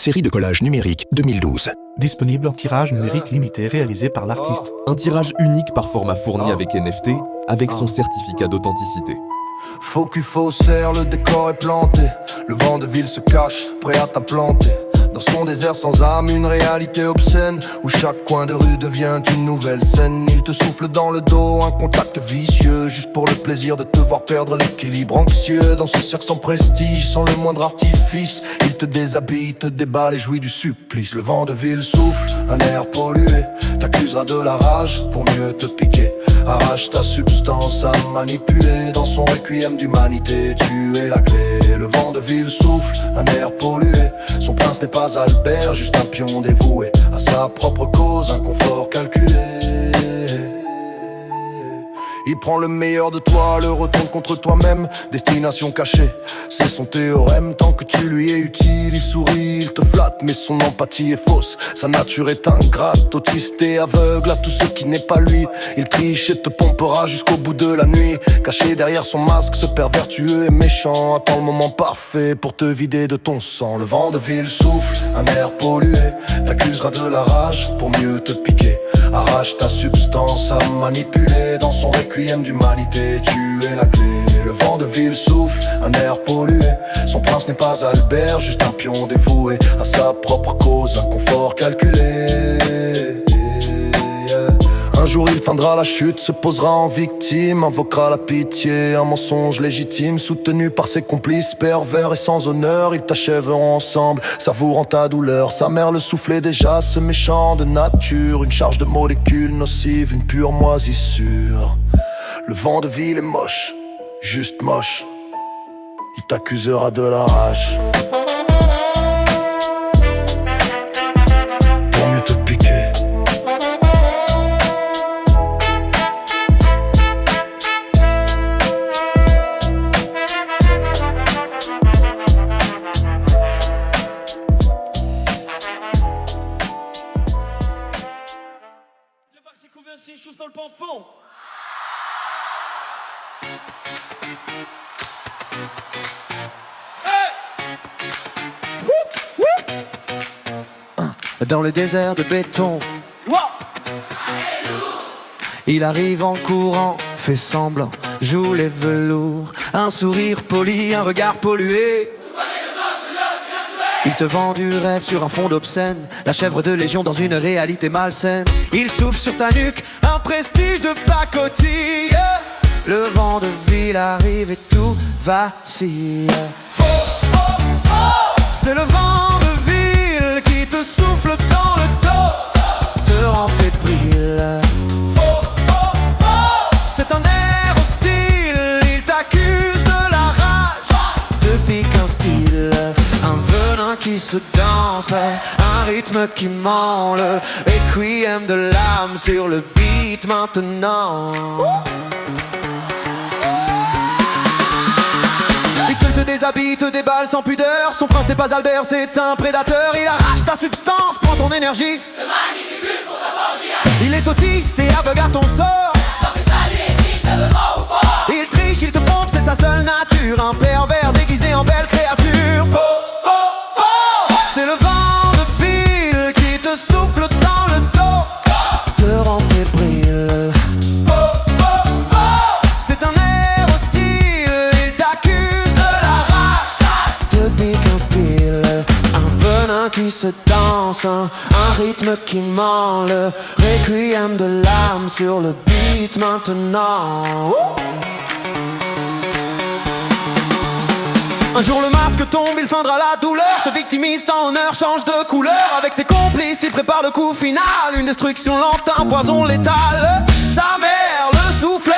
série de collages numériques 2012. Disponible en tirage numérique limité réalisé par l'artiste. Un tirage unique par format fourni avec NFT, avec son certificat d'authenticité. Faux cul, faussaire, le décor est planté. Le vent de ville se cache, prêt à t'implanter. Dans son désert sans âme, une réalité obscène, où chaque coin de rue devient une nouvelle scène. Il te souffle dans le dos, un contact vicieux, juste pour le plaisir de te voir perdre l'équilibre anxieux. Dans ce cercle sans prestige, sans le moindre artifice, il te déshabille, te déballe et jouit du supplice. Le vent de ville souffle, un air pollué, t'accusera de la rage pour mieux te piquer. Arrache ta substance à manipuler, dans son requiem d'humanité, tu es la clé. Le vent de ville souffle, un air pollué, son prince n'est pas Albert, juste un pion dévoué à sa propre cause, un confort calculé. Il prend le meilleur de toi, le retourne contre toi-même. Destination cachée, c'est son théorème. Tant que tu lui es utile, il sourit, il te flatte. Mais son empathie est fausse, sa nature est ingrate. Autiste et aveugle à tout ce qui n'est pas lui. Il triche et te pompera jusqu'au bout de la nuit. Caché derrière son masque, ce père vertueux et méchant attend le moment parfait pour te vider de ton sang. Le vent de ville souffle, un air pollué, t'accusera de la rage pour mieux te piquer. Arrache ta substance à manipuler, dans son requiem d'humanité, tu es la clé. Le vent de ville souffle, un air pollué, son prince n'est pas Albert, juste un pion dévoué à sa propre cause, un confort calculé. Un jour il feindra la chute, se posera en victime, invoquera la pitié, un mensonge légitime, soutenu par ses complices pervers et sans honneur. Ils t'achèveront ensemble, savourant ta douleur. Sa mère le soufflait déjà, ce méchant de nature, une charge de molécules nocives, une pure moisissure. Le vent de ville est moche, juste moche, il t'accusera de la rage pour mieux te piquer. Schuss dans le panfond. Dans le désert de béton, il arrive en courant, fait semblant, joue les velours. Un sourire poli, un regard pollué. Il te vend du rêve sur un fond d'obscène, la chèvre de légion dans une réalité malsaine. Il souffle sur ta nuque, un prestige de pacotille. Le vent de ville arrive et tout vacille. C'est le vent de ville qui te souffle dans le dos, te rend fébrile. C'est un air hostile, il t'accuse de la rage, te pique un style, un venin qui se danse, un rythme qui ment, le requiem de l'âme sur le beat maintenant. Il te déshabille, te déballe sans pudeur, son prince n'est pas Albert, c'est un prédateur. Il arrache ta substance, prend ton énergie, te manipule pour sa vengeance. Il est autiste et aveugle à ton sort, sans que ça lui est faiblement ou fort. Il triche, il te pompe, c'est sa seule nature, un pervers déguisé en belle créature. C'est le vent de ville qui te souffle dans le dos, te rend fébrile. C'est un air hostile, il t'accuse de la rage, te pique un style, un venin qui se danse, un rythme qui ment, le requiem de l'âme sur le beat maintenant. Un jour le masque tombe, il feindra la douleur, se victimise sans honneur, change de couleur. Avec ses complices, il prépare le coup final, une destruction lente, un poison létal. Sa mère le souffle